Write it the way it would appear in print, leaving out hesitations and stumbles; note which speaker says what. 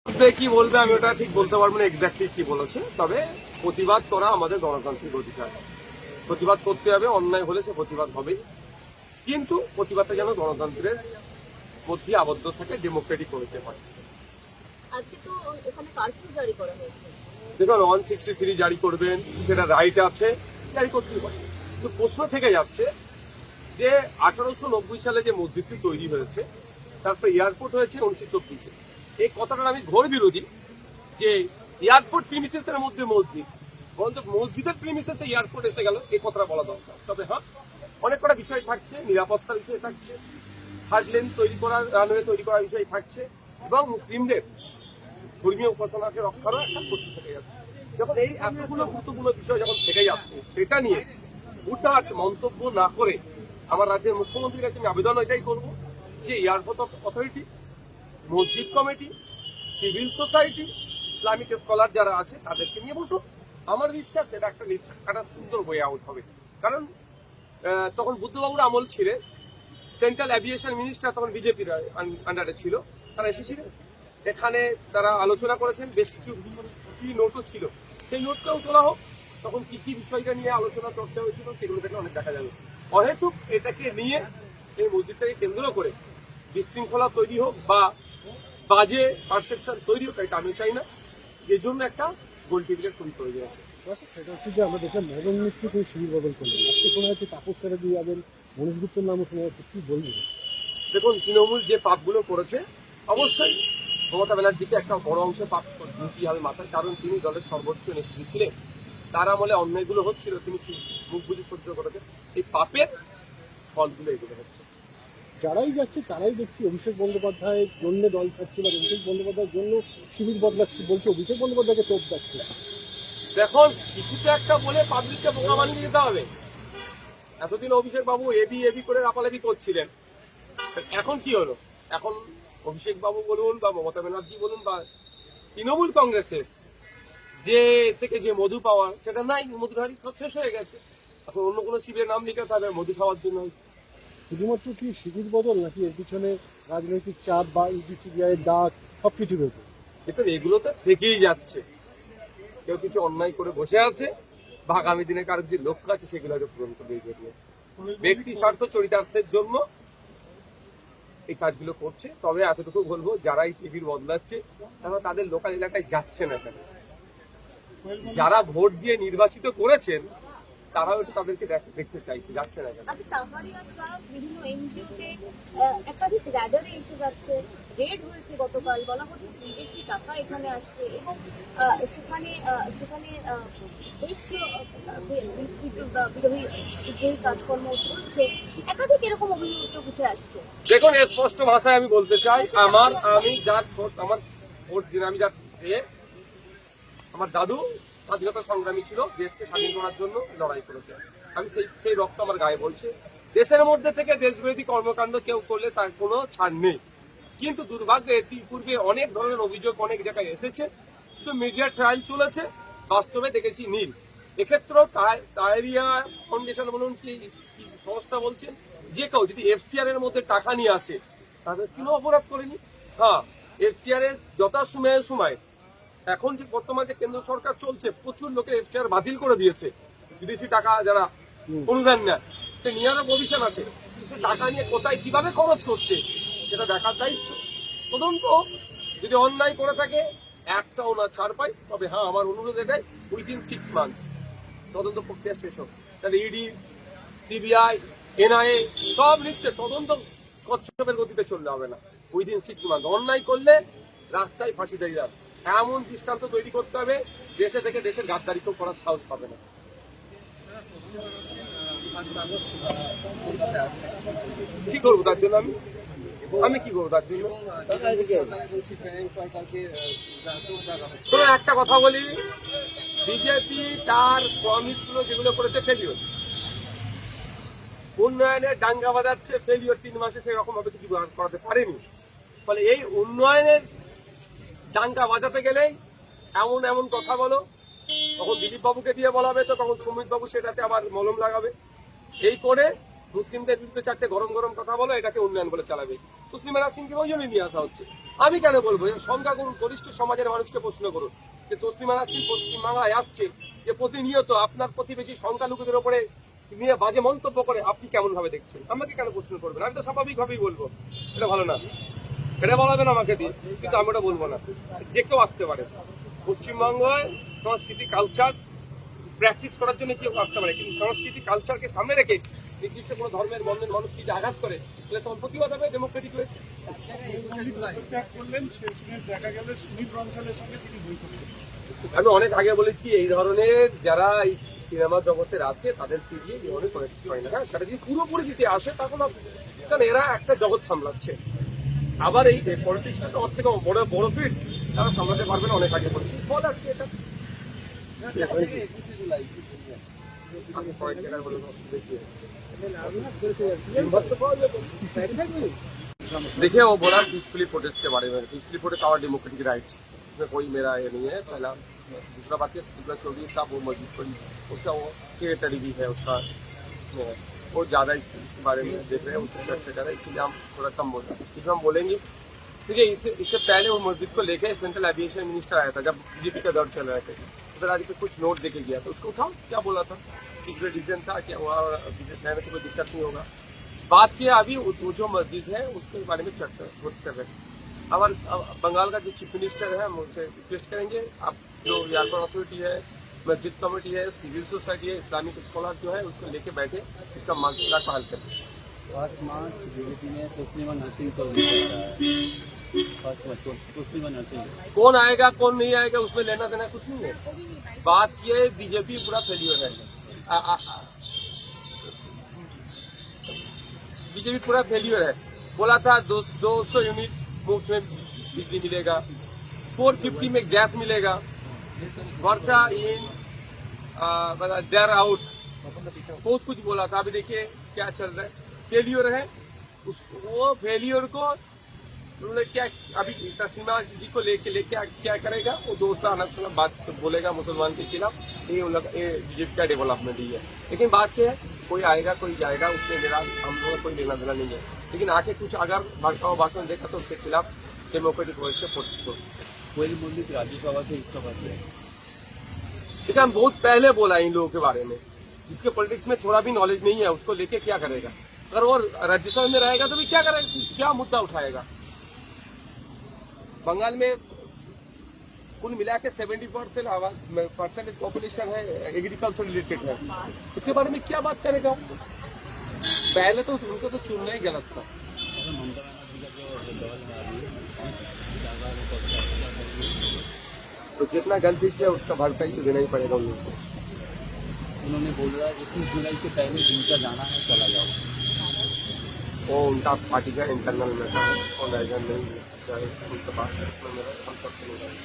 Speaker 1: কি বলবে আমি ওটা ঠিক বলতে পারবো না এক্স্যাক্টলি কি বলেছে, তবে প্রতিবাদ করা আমাদের গণতান্ত্রিক অধিকার। প্রতিবাদ করতে হবে, অন্যায় হলে সে প্রতিবাদ হবেই, কিন্তু প্রতিবাদটা যেন গণতন্ত্রের মধ্যে আবদ্ধ থাকে, ডেমোক্রেটিক হতে পারে।
Speaker 2: আজকে তো এখানে কারফিউ জারি করা হয়েছে।
Speaker 1: দেখুন 163 জারি করবেন, সেটা রাইট আছে, জারি করতেই পারে, কিন্তু প্রশ্ন থেকে যাচ্ছে যে 1890 সালে যে মসজিদটি তৈরি হয়েছে, তারপর এয়ারপোর্ট হয়েছে 1924-এ। এই কথাটার আমি ঘোর বিরোধী যে এয়ারপোর্ট প্রিমিসেসের মধ্যে মসজিদ, বরঞ্চ মসজিদের প্রিমিসেসে এয়ারপোর্ট এসে গেল, এই কথাটা বলা দরকার। তবে হ্যাঁ, অনেক কটা বিষয় থাকছে, নিরাপত্তার বিষয় থাকছে, থার্ড লেন তৈরি করা, রানওয়ে তৈরি করার বিষয় থাকছে, এবং মুসলিমদের ধর্মীয় উপাসনাকে রক্ষারও একটা প্রশ্ন থেকে যাচ্ছে। যখন এই এতগুলো গুরুত্বপূর্ণ বিষয় যখন থেকে যাচ্ছে, সেটা নিয়ে হুটহাট মন্তব্য না করে আমার রাজ্যের মুখ্যমন্ত্রীর কাছে আমি আবেদন এটাই করবো যে এয়ারপোর্ট অথরিটি, মসজিদ committee, civil society, Islamic scholar যারা আছে তাদেরকে নিয়ে বসুন। আমার বিশ্বাস এটা একটা সুন্দর ওয়ে আউট হবে। কারণ তখন বুদ্ধবাবুর আমল ছিলেন, সেন্ট্রাল অ্যাভিয়েশন মিনিস্টার তখন বিজেপির আন্ডারে ছিল, তারা এসেছিলেন এখানে, তারা আলোচনা করেছেন, বেশ কিছু কি নোটও ছিল, সেই নোটটাও তোলা হোক। তখন কি কি বিষয়টা নিয়ে আলোচনা চর্চা হয়েছিল সেগুলো থেকে অনেক দেখা যাবে। অহেতুক এটাকে নিয়ে, এই মসজিদটাকে কেন্দ্র করে বিশৃঙ্খলা তৈরি হোক বা বাজে পারসেপশন তৈরি হোক, এটা আমি চাই না। এর জন্য একটা গোল টেবিলের খুবই প্রয়োজন আছে।
Speaker 3: সেটা হচ্ছে যে আমরা দেখলাম মদন মিত্র কোনো শিবির বদল করলেন, আজকে শোনা যাচ্ছে তাপস তারা দিয়ে যাবেন, মনীষ গুপ্তের নামও শোনা যাচ্ছে, কি বলবেন?
Speaker 1: দেখুন, তৃণমূল যে পাপগুলো করেছে, অবশ্যই মমতা ব্যানার্জিকে একটা বড় অংশ পাপ দিতে হবে মাথায়, কারণ তিনি দলের সর্বোচ্চ নেত্রী ছিলেন। তার আমলে অন্যায়গুলো হচ্ছিল, তিনি মুখ বুঝে সহ্য করেছেন, এই পাপের ফলগুলো এগুলো হচ্ছে।
Speaker 3: যারাই যাচ্ছে তারাই দেখছি অভিষেক বন্দ্যোপাধ্যায়ের জন্য দল থাকছে, বা অভিষেক বন্দ্যোপাধ্যায়ের জন্য শিবির বদলাচ্ছে বলছে, অভিষেক বন্দ্যোপাধ্যায়কে তোপ যাচ্ছে।
Speaker 1: দেখুন, কিছুতে একটা বলে পাবলিককে বোকা বানিয়ে দিতে হবে। এতদিন অভিষেক বাবু এবি এবি করে লাপালাপি করছিলেন, এখন কি হলো? এখন অভিষেক বাবু বলুন বা মমতা ব্যানার্জি বলুন বা তৃণমূল কংগ্রেসের যে থেকে যে মধু পাওয়া, সেটা নাই, মধুর হাড়ি শেষ হয়ে গেছে। এখন অন্য কোনো শিবিরের নাম লিখাতে হবে মধু খাওয়ার জন্য।
Speaker 3: শুধুমাত্র কি শিবির বদল, নাকি এর পিছনে রাজনৈতিক চাপ বা ইডিসিবিআই এর ডাক সবকিছু রয়েছে?
Speaker 1: দেখুন, এগুলো তো থেকেই যাচ্ছে। কেউ কিছু অন্যায় করে বসে আছে বা আগামী দিনে কারোর যে লক্ষ্য আছে সেগুলো হয়তো পূরণ করবে। ব্যক্তি স্বার্থ চরিতার্থের জন্য এই কাজগুলো করছে। তবে এতটুকু বলবো, যারা এই শিবির বদলাচ্ছে তারা তাদের লোকাল এলাকায় যাচ্ছে না কেন? যারা ভোট দিয়ে নির্বাচিত করেছেন তারাও একটু তাদেরকে দেখতে চাইছে, যাচ্ছে না কেন?
Speaker 2: বিভিন্ন এনজিওতে একাধিক র্যাডারে এসে যাচ্ছে, রেড হয়েছে গতকাল, বলা হচ্ছে বিদেশি টাকা এখানে আসছে, এবং সেখানে সেখানে বিদ্রোহী কাজকর্ম চলছে, একাধিক এরকম অভিযোগ উঠে আসছে।
Speaker 1: দেখুন, স্পষ্ট ভাষায় আমি বলতে চাই, আমি যার ভোট দিন, আমি যার আমার দাদু স্বাধীনতা সংগ্রামী ছিল, দেশকে স্বাধীন করার জন্য লড়াই করেছে। আমি সেই রক্ত আমার গায়ে বলছে। দেশের মধ্যে থেকে দেশবিরোধী কর্মকাণ্ড কেউ করলে তার কোনো ছাড় নেই, কিন্তু দুর্ভাগ্যে পূর্বে অনেক ধরনের অভিযোগ অনেক জায়গায় এসেছে, শুধু মিডিয়া ট্রায়াল চলেছে, বাস্তবে দেখেছি নীল। এক্ষেত্রেও টাইরিয়া ফাউন্ডেশন বলুন কি সংস্থা বলছেন, যে কেউ যদি এফসিআর এর মধ্যে টাকা নিয়ে আসে তাদের কোনো অপরাধ করেনি। হ্যাঁ, এফসিআর এর সময় এখন যে বর্তমানে যে কেন্দ্র সরকার চলছে, প্রচুর লোকের এফসিআর বাতিল করে দিয়েছে। বিদেশি টাকা যারা অনুদান নেয়, সে নিয়ারও প্রভিশন আছে, টাকা নিয়ে কোথায় কিভাবে খরচ করছে সেটা দেখার দায়িত্ব। তদন্ত যদি অন্যায় করে থাকে একটাও না ছাড় পায়, তবে হ্যাঁ, আমার অনুরোধ এটাই, উইদিন 6 মান্থ তদন্ত প্রক্রিয়া শেষ হোক। তাহলে ইডি, সিবিআই, এনআইএ সব নিচ্ছে, তদন্ত কচ্ছপের গতিতে চললে হবে না। উইদিন 6 মান্থ অন্যায় করলে রাস্তায় ফাঁসি দিয়ে যাবে, এমন দৃষ্টান্ত তৈরি করতে হবে, দেশে থেকে দেশের গাদ্দারি কেউ করার সাহস পাবে না। কি করবো তার জন্য? আমি কি করবো তার জন্য? শোনো, একটা কথা বলি, বিজেপি তার প্রমিসগুলো যেগুলো করেছে ফেলিওর, উন্নয়নের ডাঙ্গা বাজাচ্ছে ফেলিওর, 3 মাসে সেরকম ভাবে কিছু করাতে পারেনি। ফলে এই উন্নয়নের ডাঙ্গা বাজাতে গেলেই এমন এমন কথা বলো, তখন দিলীপ বাবুকে দিয়ে বলাবে, তো তখন সুমিত বাবু সেটাতে আবার মলম লাগাবে, এই করে মুসলিমদের বিরুদ্ধে চারটে গরম গরম কথা বলো, এটাকে উন্নয়ন বলে চালাবে। তসলিমা নাসরিনকে ওই জন্যই নিয়ে আসা হচ্ছে। আমি কেন বলবো? সংখ্যা করুন, গরিষ্ঠ সমাজের মানুষকে প্রশ্ন করুন যে তসলিমা নাসরিন পশ্চিমবাংলায় আসছে, যে প্রতিনিয়ত আপনার প্রতিবেশী সংখ্যালঘুদের ওপরে নিয়ে বাজে মন্তব্য করে, আপনি কেমন ভাবে দেখছেন? আমাকে কেন প্রশ্ন করবেন? আমি তো স্বাভাবিকভাবেই বলবো এটা ভালো না, এটা বলাবেন আমাকে দিয়ে, কিন্তু আমি ওটা বলবো না। যে কেউ আসতে পারে পশ্চিমবঙ্গের সংস্কৃতি কালচার প্র্যাকটিস করার জন্য কেউ আসতে পারে, কিন্তু সংস্কৃতি কালচারকে সামনে রেখে নির্দিষ্ট কোনো ধর্মের বন্ধের মানুষকে যদি আঘাত করে, তাহলে তখন প্রতিবাদ হবে ডেমোক্রেটিক হয়ে।
Speaker 3: ত্যাগ করলেন, শেষমেশ দেখা গেল সুমিত বনসালের সঙ্গে তিনি বৈঠক করলেন।
Speaker 1: আমি অনেক আগে বলেছি, এই ধরনের যারা এই সিনেমা জগতের আছে তাদেরকে দিয়ে এই ধরনের কোনো কিছু হয় না। হ্যাঁ, সেটা যদি পুরোপুরি যদি আসে তখন কারণ এরা একটা জগৎ সামলাচ্ছে। আবার এই পলিটিক্সটা তো ওর থেকে বড় বড় ফিট, তারা সামলাতে পারবে না, অনেক আগে বলছি। ফল আজকে এটা আমি পয়েন্ট কেনার বলে অসুবিধা কি আছে? देखिए वो बोला पीसफुली प्रोटेस्ट के बारे में। Peacefully protest our democratic rights, उसमें कोई मेरा ये नहीं है। पहला दूसरा बात है सिद्धू चौधरी साहब वो मस्जिद को उसका वो सेक्रेटरी भी है उसका, उसमें है वो ज़्यादा इसके बारे में देख रहे हैं, उससे चर्चा कर रहे हैं, इसलिए हम थोड़ा कम बोल रहे हैं। क्योंकि हम बोलेंगे देखिए इससे पहले वो मस्जिद को लेकर सेंट्रल एविएशन मिनिस्टर आया था जब बीजेपी का दौर चल रहा था, उधर आज पे कुछ नोट देके गया था, उसको उठाओ क्या बोला था, सीक्रेट रीजन था क्या, वहाँ रहने से कोई दिक्कत नहीं होगा। बात किया अभी वो जो मस्जिद है उसके बारे में चर्चा चल रही है। अब बंगाल का जो चीफ मिनिस्टर है हम उनसे रिक्वेस्ट करेंगे, आप जो एयरपोर्ट अथॉरिटी है, मस्जिद कमेटी है, सिविल सोसाइटी है, इस्लामिक स्कॉलर जो है उसको लेके बैठे इसका मामला का हल करें।
Speaker 4: 1 मार्च बीजेपी ने तस्लीमा नरसिंह को लिया है। 1 मार्च तस्लीमा नरसिंह
Speaker 1: कौन आएगा कौन नहीं आएगा उसमें लेना देना कुछ नहीं है। बात ये है बीजेपी पूरा फेलियर है, बीजेपी पूरा फेलियर है। बोला था 200 यूनिट मुफ्त में बिजली मिलेगा, 450 में गैस मिलेगा, वर्षा इन डेयर आउट, बहुत कुछ बोला था। अभी देखिए क्या चल रहा है, फेलियर है। वो फेलियर को उन्होंने क्या अभी तस्लीमा जी को लेके क्या करेगा, वो दोस्त अलग बात तो बोलेगा मुसलमान के खिलाफ, ये बीजेपी का डेवलपमेंट ही है। लेकिन बात क्या है, कोई आएगा कोई जाएगा, उससे मेरा हम लोगों का कोई लेना देना नहीं है। लेकिन आके कुछ अगर भड़काऊ भाषण देखा तो उसके खिलाफ डेमोक्रेटिक वॉइस से प्रोटेस्ट करो।
Speaker 4: कोयल मल्लिक राज्यसभा से इस्तीफा दिया।
Speaker 1: देखिए हम बहुत पहले बोला इन लोगों के बारे में, जिसके पॉलिटिक्स में थोड़ा भी नॉलेज नहीं है उसको लेके क्या करेगा। अगर वो राज्यसभा में रहेगा तो भी क्या करेगा, क्या मुद्दा उठाएगा। बंगाल में कुल मिला के 70% पॉपुलेशन है एग्रीकल्चर रिलेटेड है, उसके बारे में क्या बात करेगा। पहले तो उनको तो चुनना ही गलत था।
Speaker 4: ममता बनर्जी का जो दौर में अभी
Speaker 1: तो जितना गलती किया उसका भरपाई तो देना ही पड़ेगा उन लोगों को।
Speaker 4: उन्होंने बोल रहा है 21 जुलाई से पहले जिनका जाना है चला जाओ।
Speaker 1: वो उनका पार्टी का इंटरनल मैटर है और नहीं चाहे उनके पास मेरा कंसल्ट नहीं